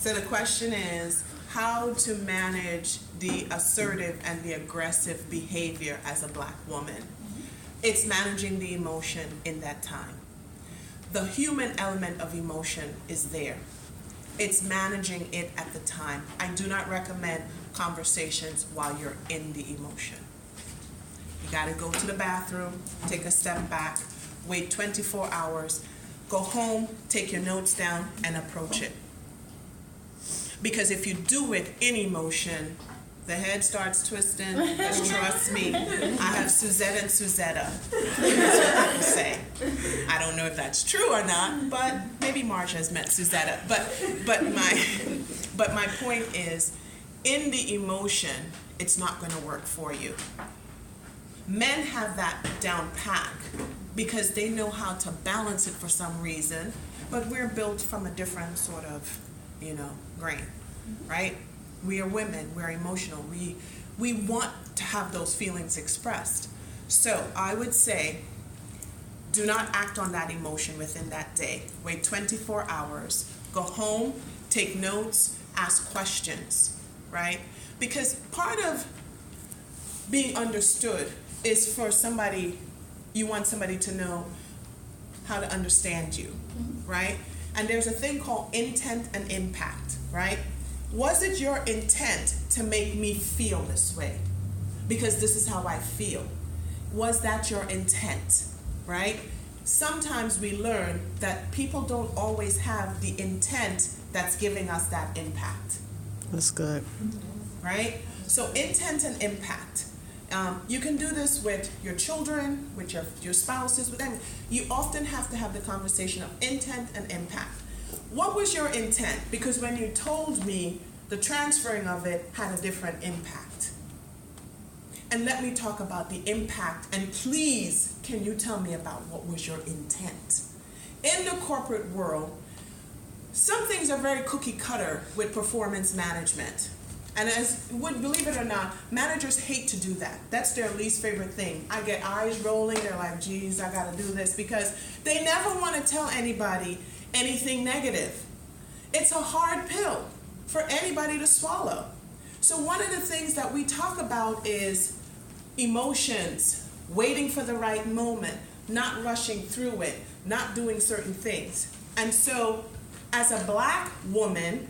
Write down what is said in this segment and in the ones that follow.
So the question is how to manage the assertive and the aggressive behavior as a Black woman. It's managing the emotion in that time. The human element of emotion is there. It's managing it at the time. I do not recommend conversations while you're in the emotion. You got to go to the bathroom, take a step back, wait 24 hours, go home, take your notes down, and approach it. Because if you do it in emotion, the head starts twisting, because trust me, I have Suzette and Suzetta. That's what people say. I don't know if that's true or not, but maybe Marge has met Suzetta. But my point is, in the emotion, it's not going to work for you. Men have that down pack because they know how to balance it for some reason, but we're built from a different sort of, grain, right? We are women, we're emotional, we want to have those feelings expressed. So I would say, do not act on that emotion within that day. Wait 24 hours, go home, take notes, ask questions, right? Because part of being understood is for somebody, you want somebody to know how to understand you, right? And there's a thing called intent and impact, right? Was it your intent to make me feel this way? Because this is how I feel. Was that your intent, right? Sometimes we learn that people don't always have the intent that's giving us that impact. That's good. Right? So intent and impact. You can do this with your children, with your spouses, with them. You often have to have the conversation of intent and impact. What was your intent? Because when you told me, the transferring of it had a different impact. And let me talk about the impact, and please, can you tell me about what was your intent? In the corporate world, some things are very cookie cutter with performance management. And believe it or not, managers hate to do that. That's their least favorite thing. I get eyes rolling, they're like, geez, I gotta do this, because they never wanna tell anybody anything negative. It's a hard pill for anybody to swallow. So one of the things that we talk about is emotions, waiting for the right moment, not rushing through it, not doing certain things. And so as a Black woman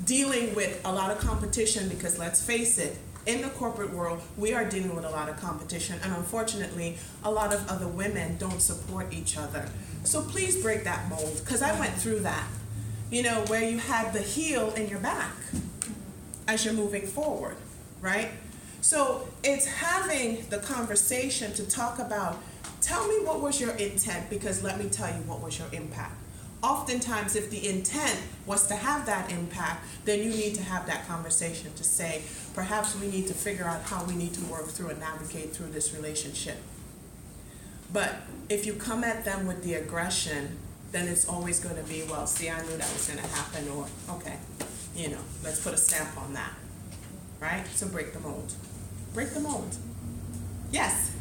dealing with a lot of competition, because let's face it, in the corporate world, we are dealing with a lot of competition, and unfortunately, a lot of other women don't support each other. So please break that mold, because I went through that, where you had the heel in your back as you're moving forward, right? So it's having the conversation to talk about, tell me what was your intent, because let me tell you what was your impact. Oftentimes, if the intent was to have that impact, then you need to have that conversation to say, perhaps we need to figure out how we need to work through and navigate through this relationship. But if you come at them with the aggression, then it's always going to be, well, see, I knew that was going to happen, or, okay, let's put a stamp on that, right? So break the mold. Break the mold. Yes?